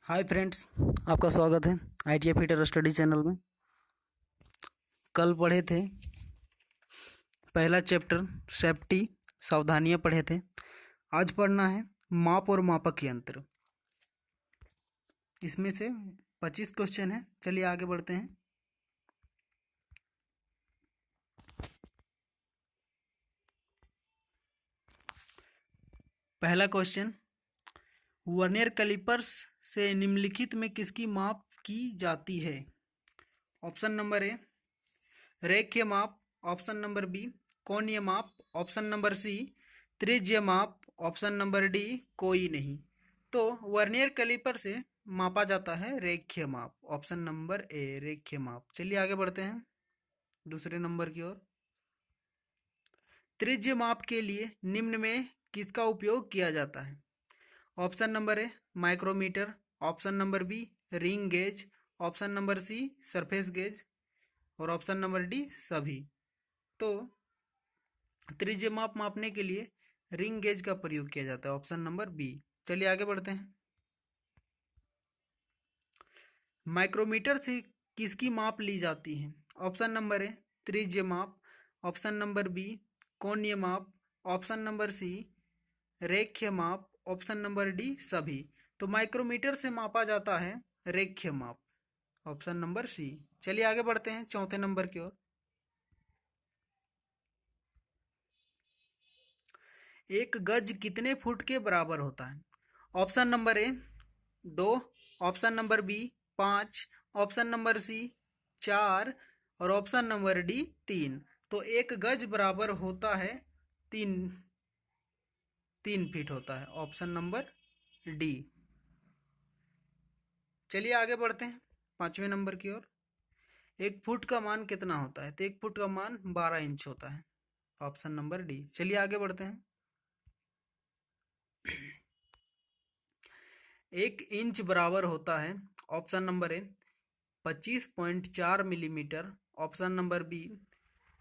Hi friends, आपका स्वागत है ITF हीटर स्टडी चैनल में। कल पढ़े थे पहला चैप्टर सेफ्टी, सावधानियां पढ़े थे। आज पढ़ना है माप और मापक यंत्र। इसमें से 25 क्वेश्चन है। चलिए आगे बढ़ते हैं। पहला क्वेश्चन, वर्नियर कैलिपर्स से निम्नलिखित में किसकी माप की जाती है? ऑप्शन नंबर ए रेखीय माप, ऑप्शन नंबर बी कोणीय माप, ऑप्शन नंबर सी त्रिज्य माप, ऑप्शन नंबर डी कोई नहीं। तो वर्नियर कैलिपर से मापा जाता है रेखीय माप। ऑप्शन नंबर ए रेखीय माप। चलिए आगे बढ़ते हैं दूसरे नंबर की ओर। त्रिज्य माप के लिए निम्न में किसका उपयोग किया जाता है? Option number A micrometre, option number B ring gauge, option number C surface gauge और ऑप्शन नंबर डी सभी। तो त्रिज्य माप मापने के लिए रिंग गेज का प्रयोग किया जाता है। Option number B. चलिए आगे बढ़ते हैं। माइक्रोमीटर से किसकी माप ली जाती है? ऑप्शन नंबर ए त्रिज्य माप, ऑप्शन नंबर बी कोणीय माप, ऑप्शन नंबर सी रेखीय माप, ऑप्शन नंबर डी सभी। तो माइक्रोमीटर से मापा जाता है रेखीय माप। Option number C. चलिए आगे बढ़ते हैं चौथे नंबर की ओर। एक गज कितने फुट के बराबर होता है? Option number A 2, option number B 5, option number C 4 और ऑप्शन नंबर डी 3। तो एक गज बराबर होता है 3 फीट होता है। Option number D. चलिए आगे बढ़ते हैं पांचवें नंबर की ओर। एक फुट का मान कितना होता है? तो एक फुट का मान 12 इंच होता है। Option number D. चलिए आगे बढ़ते हैं। 1 इंच बराबर होता है, option number A 25.4 millimetre, option number B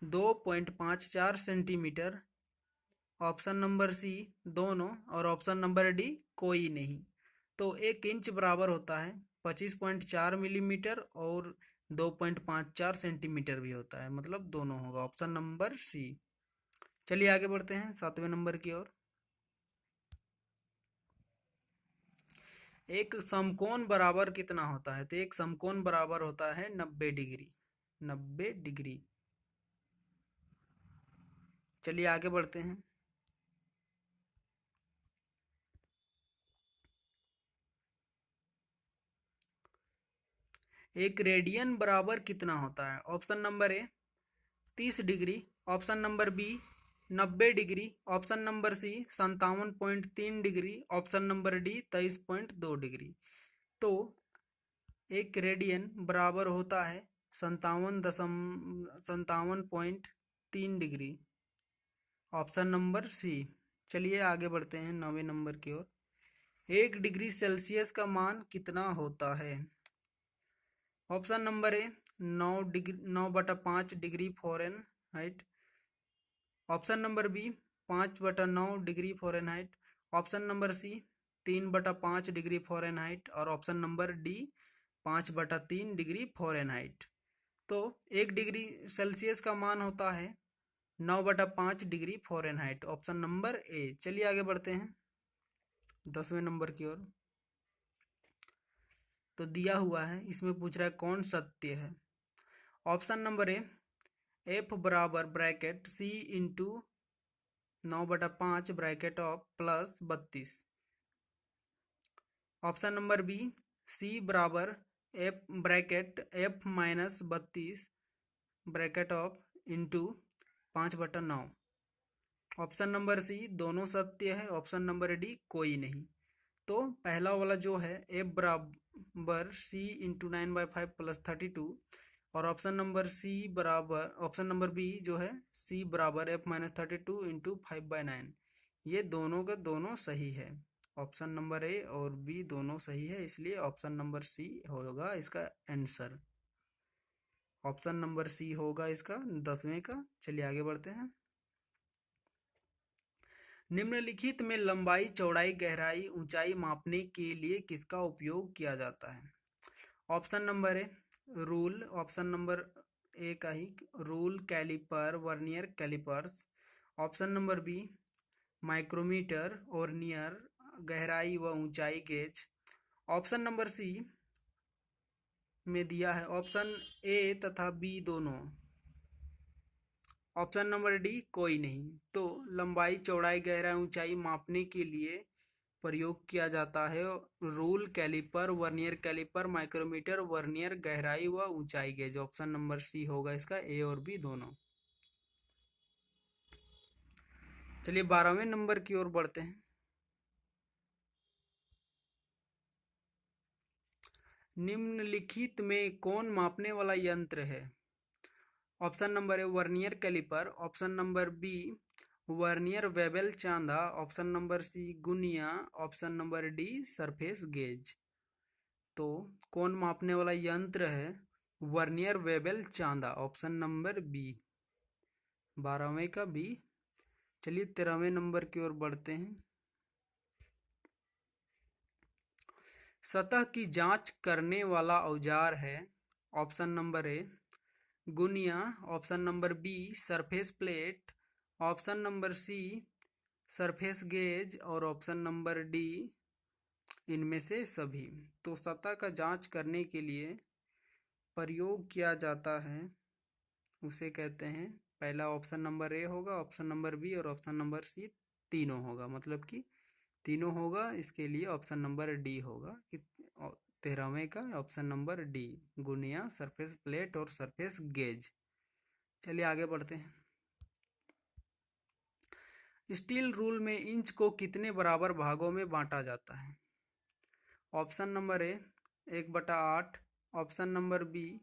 2.54 centimetre, option number C दोनों और ऑप्शन नंबर डी कोई नहीं। तो 1 इंच बराबर होता है 25.4 मिलीमीटर और 2.54 सेंटीमीटर भी होता है, मतलब दोनों होगा। Option number C. चलिए आगे बढ़ते हैं सातवें नंबर की ओर। एक समकोण बराबर कितना होता है? तो एक समकोण बराबर होता है 90 डिग्री। 90 डिग्री। चलिए आगे बढ़ते हैं। एक रेडियन बराबर कितना होता है? Option number A 30 degree, option number B 90 degree, option number C 57.3 degree, option number D 23.2 degree. तो एक रेडियन बराबर होता है 57.3 डिग्री। Option number C. चलिए आगे बढ़ते हैं 9वें नंबर की ओर। 1 डिग्री सेल्सियस का मान कितना होता है? Option number A 9 degree, 9/5 degree Fahrenheit, option number B 5/9 degree Fahrenheit, option number C 3/5 degree Fahrenheit और option number D 5/3 degree Fahrenheit. तो 1 डिग्री सेल्सियस का मान होता है 9/5 degree Fahrenheit. Option number A. चलिए आगे बढ़ते हैं 10वें नंबर की ओर। तो दिया हुआ है, इसमें पूछ रहा है कौन सत्य है। ऑप्शन नंबर ए एफ बराबर bracket C into 9/5 bracket off plus 32। Option number B C बराबर F bracket F minus 32 bracket off into 5/9। Option number C दोनों सत्य है, ऑप्शन नंबर डी कोई नहीं। तो पहला वाला जो है एफ बराबर सी इंटू 9/5 प्लस 32 और ऑप्शन नंबर बी जो है सी बराबर एफ माइनस 32 इंटू 5/9, ये दोनों के दोनों सही है। ऑप्शन नंबर ए और बी दोनों सही है, इसलिए ऑप्शन नंबर सी होगा इसका आंसर। ऑप्शन नंबर सी होगा इसका 10वें का। चलिए आगे बढ़ते हैं। निम्नलिखित में लंबाई, चौड़ाई, गहराई, ऊंचाई मापने के लिए किसका उपयोग किया जाता है? Option number A rule, option number A का ही rule, caliper, vernier calipers. Option number B micrometer, vernier, गहराई व ऊंचाई गेज। ऑप्शन नंबर सी में दिया है ऑप्शन ए तथा बी दोनों। ऑप्शन नंबर डी कोई नहीं। तो लंबाई, चौड़ाई, गहराई, ऊंचाई मापने के लिए प्रयोग किया जाता है rule, caliper, vernier calliper, micrometre, vernier, गहराई व ऊंचाई गेज। ऑप्शन नंबर सी होगा इसका, ए और बी दोनों। चलिए 12वें नंबर की ओर बढ़ते हैं। निम्नलिखित में कौन मापने वाला यंत्र है? Option number A vernier caliper, option number B vernier bevel चांदा, ऑप्शन नंबर सी गुनिया, option number D surface gauge. तो कौन मापने वाला यंत्र है? वर्नियर वेबल चांदा, ऑप्शन नंबर बी, 12वें का बी। चलिए 13वें नंबर की ओर बढ़ते हैं। सतह की जांच करने वाला औजार है? ऑप्शन नंबर ए गुनिया, option number B surface plate, option number C surface gauge और ऑप्शन नंबर डी इनमें से सभी। तो सतह का जांच करने के लिए प्रयोग किया जाता है उसे कहते हैं, पहला ऑप्शन नंबर ए होगा, ऑप्शन नंबर बी और ऑप्शन नंबर सी तीनों होगा, मतलब कि तीनों होगा। इसके लिए ऑप्शन नंबर डी होगा। 13वें का ऑप्शन नंबर डी, गुनिया, सरफेस प्लेट और सरफेस गेज। चलिए आगे बढ़ते हैं। स्टील रूल में इंच को कितने बराबर भागों में बांटा जाता है? Option number A 1/8, option number B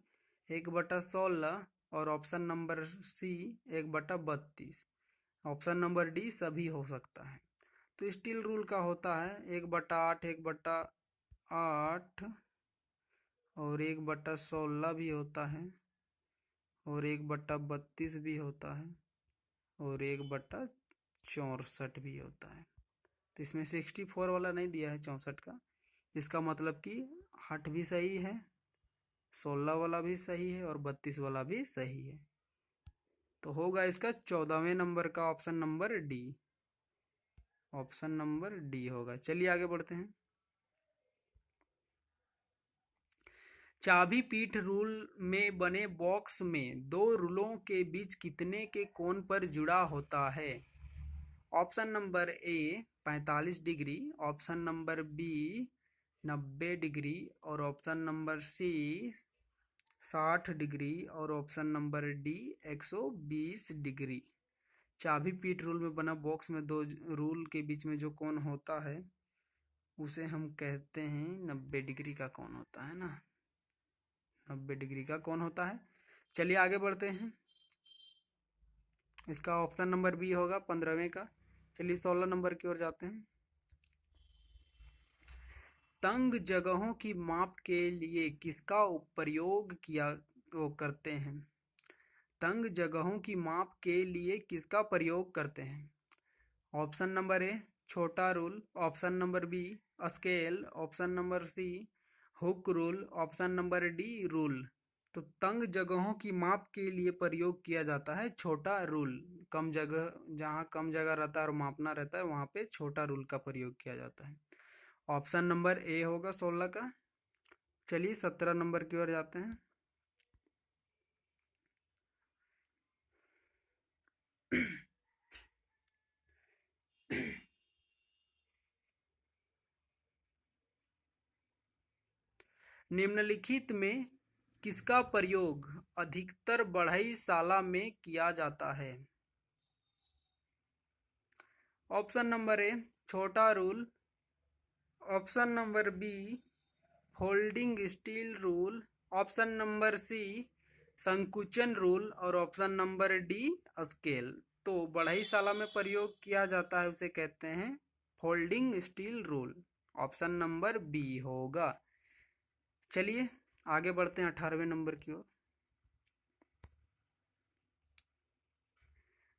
1/16 और option number C 1/32। Option number D सभी हो सकता है। तो स्टील रूल का होता है 1/8, 1/8 और 1/16 भी होता है और 1/32 भी होता है और 1/64 भी होता है। तो इसमें 64 वाला नहीं दिया है 64 का, इसका मतलब कि 8 भी सही है, 16 वाला भी सही है और 32 वाला भी सही है। तो होगा इसका 14वें नंबर का option number D, option number D होगा। चलिए आगे बढ़ते हैं। चाबी पीठ रूल में बने बॉक्स में दो रूलों के बीच कितने के कोण पर जुड़ा होता है? Option number A 45 degree, option number B 90 degree और ऑप्शन नंबर सी 60 डिग्री और ऑप्शन नंबर डी 120 डिग्री। चाबी पीठ रूल में बना बॉक्स में दो रूल के बीच में जो कोण होता है उसे हम कहते हैं 90 डिग्री का कोण होता है ना, 90 डिग्री का कोण होता है। चलिए आगे बढ़ते हैं। इसका ऑप्शन नंबर बी होगा 15वें का। चलिए 16 नंबर की ओर जाते हैं। तंग जगहों की माप के लिए किसका प्रयोग किया करते हैं? तंग जगहों की माप के लिए किसका प्रयोग करते हैं? ऑप्शन नंबर ए छोटा rule, option number B scale, option number C hook rule, option number D rule. तो तंग जगहों की माप के लिए प्रयोग किया जाता है छोटा रूल। कम जगह, जहाँ कम जगह रहता है और मापना रहता है वहाँ पे छोटा रूल का प्रयोग किया जाता है। ऑप्शन नंबर ए होगा 16 का। चलिए 17 नंबर की ओर जाते हैं। निम्नलिखित में किसका प्रयोग अधिकतर बढ़ईशाला में किया जाता है? ऑप्शन नंबर ए छोटा rule, option number B folding steel rule, option number C संकुचन रूल और ऑप्शन नंबर डी स्केल। तो बढ़ईशाला में प्रयोग किया जाता है उसे कहते हैं folding steel rule. Option number B होगा। चलिए आगे बढ़ते हैं 18वें नंबर की ओर।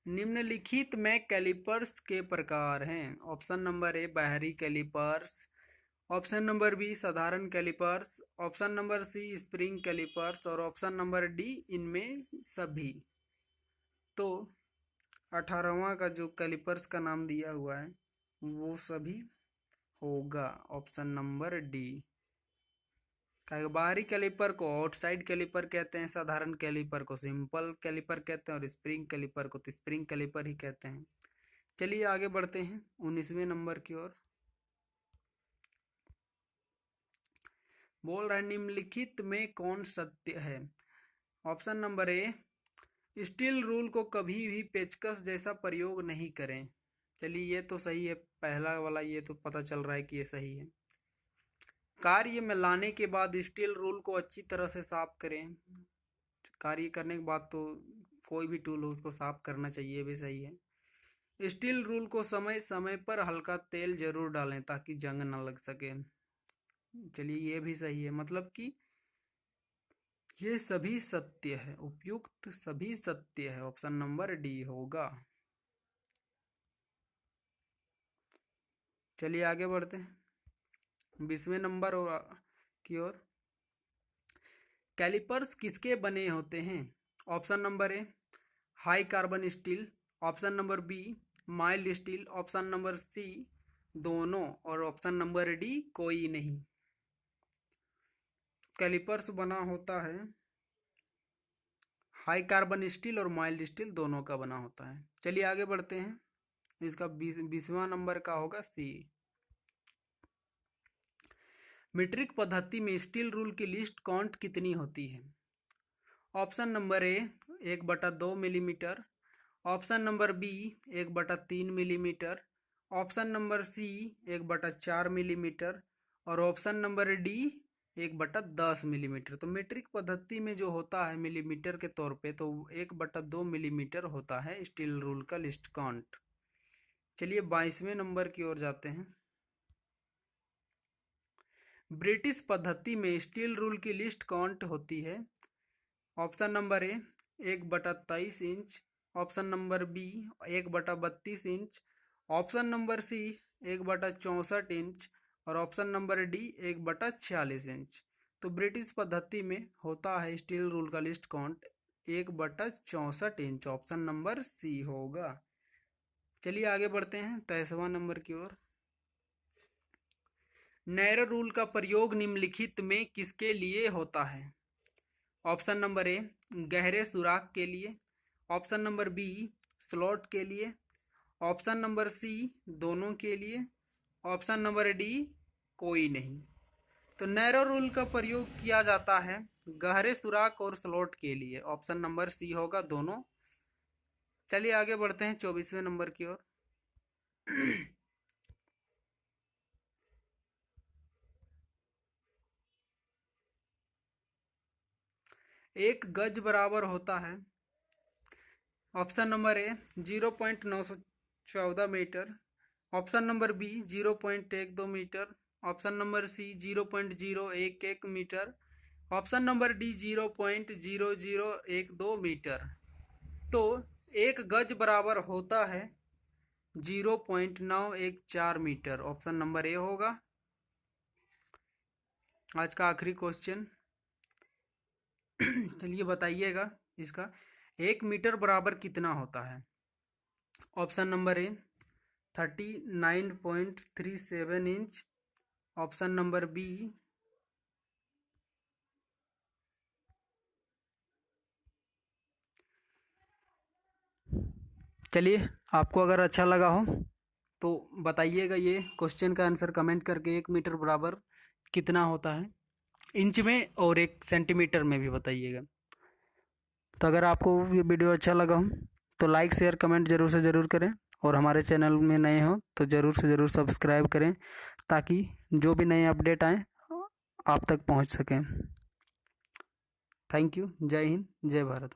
निम्नलिखित में कैलिपर्स के प्रकार हैं। ऑप्शन नंबर ए बाहरी कैलिपर्स, ऑप्शन नंबर बी साधारण callipers, option number C spring callipers और ऑप्शन नंबर डी इनमें सभी। तो 18वां का जो कैलिपर्स का नाम दिया हुआ है वो सभी होगा ऑप्शन नंबर डी। बाहरी कैलिपर को आउटसाइड कैलिपर कहते हैं, साधारण कैलिपर को सिंपल कैलिपर कहते हैं और स्प्रिंग कैलिपर को तो स्प्रिंग कैलिपर ही कहते हैं। चलिए आगे बढ़ते हैं 19वें नंबर की ओर। बोल रहा है निम्नलिखित में कौन सत्य है। ऑप्शन नंबर ए स्टील रूल को कभी भी पेचकस जैसा प्रयोग नहीं करें। चलिए ये तो सही है, पहला वाला ये तो पता चल रहा है कि ये सही है। कार्य में लाने के बाद स्टील रूल को अच्छी तरह से साफ करें। कार्य करने के बाद तो कोई भी टूल हो उसको साफ करना चाहिए, भी सही है। स्टील रूल को समय समय पर हल्का तेल जरूर डालें ताकि जंग ना लग सके। चलिए ये भी सही है, मतलब कि ये सभी सत्य है, उपयुक्त सभी सत्य है, ऑप्शन नंबर डी होगा। चलिए आगे बढ़ते हैं 20वें नंबर की ओर। कैलिपर्स किसके बने होते हैं। Option number A high carbon steel, option number B mild steel, option number C दोनों और ऑप्शन नंबर डी कोई नहीं। कैलिपर्स बना होता है हाई कार्बन स्टील और माइल्ड स्टील दोनों का बना होता है। चलिए आगे बढ़ते हैं, इसका 20वां नंबर का होगा सी। मीट्रिक पद्धति में स्टील रूल की लिस्ट काउंट कितनी होती है। Option number A 1/2 millimetre, option number B 1/3 millimetre, option number C 1/4 millimetre और ऑप्शन नंबर डी 1/10 मिलीमीटर। तो मीट्रिक पद्धति में जो होता है मिलीमीटर के तौर पे तो 1/2 मिलीमीटर होता है स्टील रूल का लिस्ट काउंट। चलिए 22वें नंबर की ओर जाते हैं। ब्रिटिश पद्धति में स्टील रूल की लिस्ट काउंट होती है। Option number A 1/23 inch, option number B 1/32 inch, option number C 1/64 inch और ऑप्शन नंबर डी 1/46 इंच। तो ब्रिटिश पद्धति में होता है स्टील रूल का least count 1/64 inch, option number C होगा। चलिए आगे बढ़ते हैं 23वां नंबर की ओर। नैरो रूल का प्रयोग निम्नलिखित में किसके लिए होता है। ऑप्शन नंबर ए गहरे सुराख के लिए, ऑप्शन नंबर बी स्लॉट के लिए, ऑप्शन नंबर सी दोनों के लिए, ऑप्शन नंबर डी कोई नहीं। तो नैरो रूल का प्रयोग किया जाता है गहरे सुराख और स्लॉट के लिए, ऑप्शन नंबर सी होगा दोनों। चलिए आगे बढ़ते हैं 24वें नंबर की ओर। एक गज बराबर होता है। Option number A 0.914 metre, option number B 0.12 metre, option number C 0.011 metre, option number D 0.0012 metre. तो एक गज बराबर होता है 0.914 मीटर, ऑप्शन नंबर ए होगा। आज का आखिरी क्वेश्चन चलिए बताइएगा इसका, 1 मीटर बराबर कितना होता है। Option number A 39.37 inch, option number B चलिए आपको अगर अच्छा लगा हो तो बताइएगा ये क्वेश्चन का आंसर कमेंट करके 1 मीटर बराबर कितना होता है इंच में और 1 सेंटीमीटर में भी बताइएगा। तो अगर आपको ये वीडियो अच्छा लगा हो तो लाइक शेयर कमेंट ज़रूर से ज़रूर करें और हमारे चैनल में नए हो तो ज़रूर से ज़रूर सब्सक्राइब करें ताकि जो भी नए अपडेट आए आप तक पहुंच सकें। Thank you. जय हिंद, जय भारत।